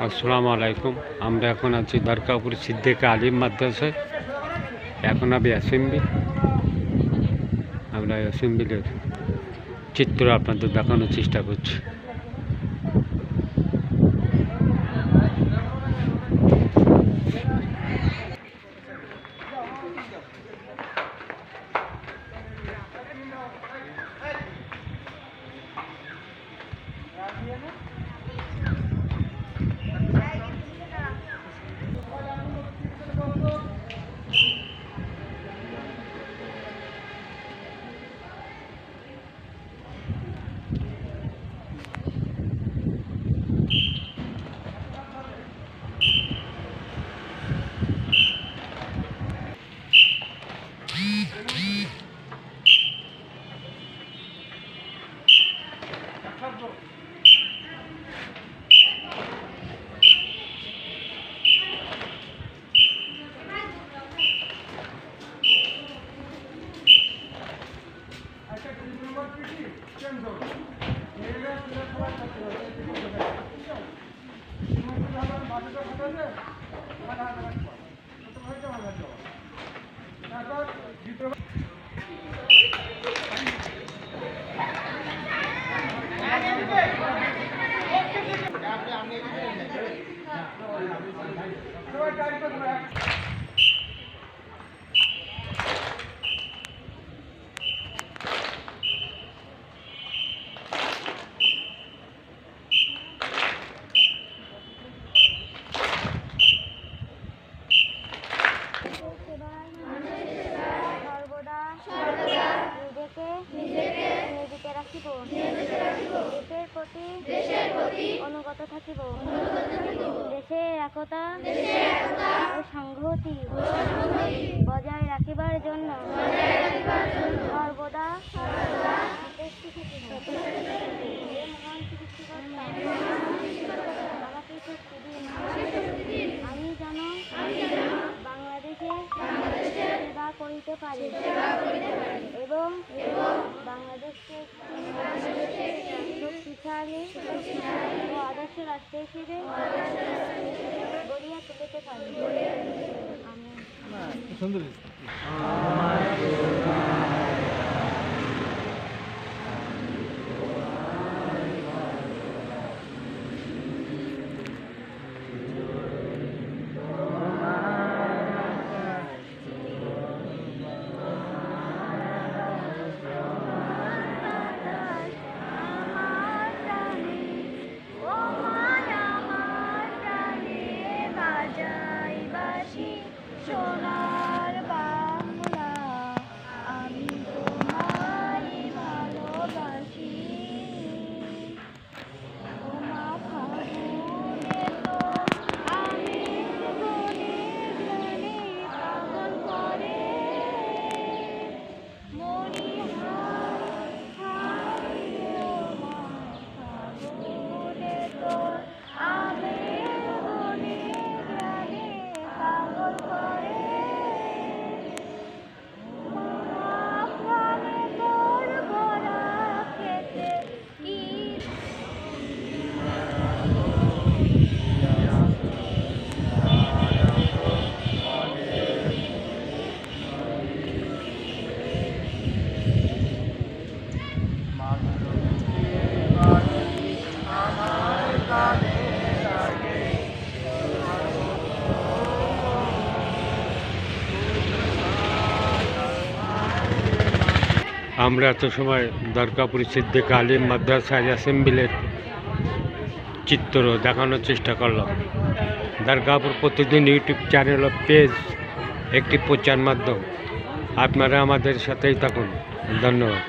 আসসালামু আলাইকুম। আমরা এখন আছি দরকাপুর সিদ্দিক আলিম মাদ্রাসায়। এখন আমি অ্যাসেম্বলি, আমরা অ্যাসেম্বলির চিত্র আপনাদের দেখানোর চেষ্টা করছি। দেশের প্রতি অনুগত থাকিব। দেশের একতা ও সংহতি বজায় রাখিবার জন্য সর্বদা আমাকে শক্তি দিন। আমি যেন বাংলাদেশের সেবা করিতে পারি এবং বাংলাদেশকে শক্তিশালী ও আদর্শ রাষ্ট্র হিসেবে গড়িয়া তুলিতে পারি। সোনার বাংলা আমি তোমায় ভালোবাসি। ওমা ফাগুনে তো আমি মনে প্রাণে পাগল করে মরি হায় হায়। ওমা ফাগুনে তো আমি মনে প্রাণে পাগল করে আমরা এত সময় দরকাপুর সিদ্দিক আলিম মাদ্রাসায় অ্যাসেম্বলির চিত্র দেখানোর চেষ্টা করলাম। দরকাপুর প্রতিদিন ইউটিউব চ্যানেল ও পেজ একটি প্রচার মাধ্যম। আপনারা আমাদের সাথেই থাকুন। ধন্যবাদ।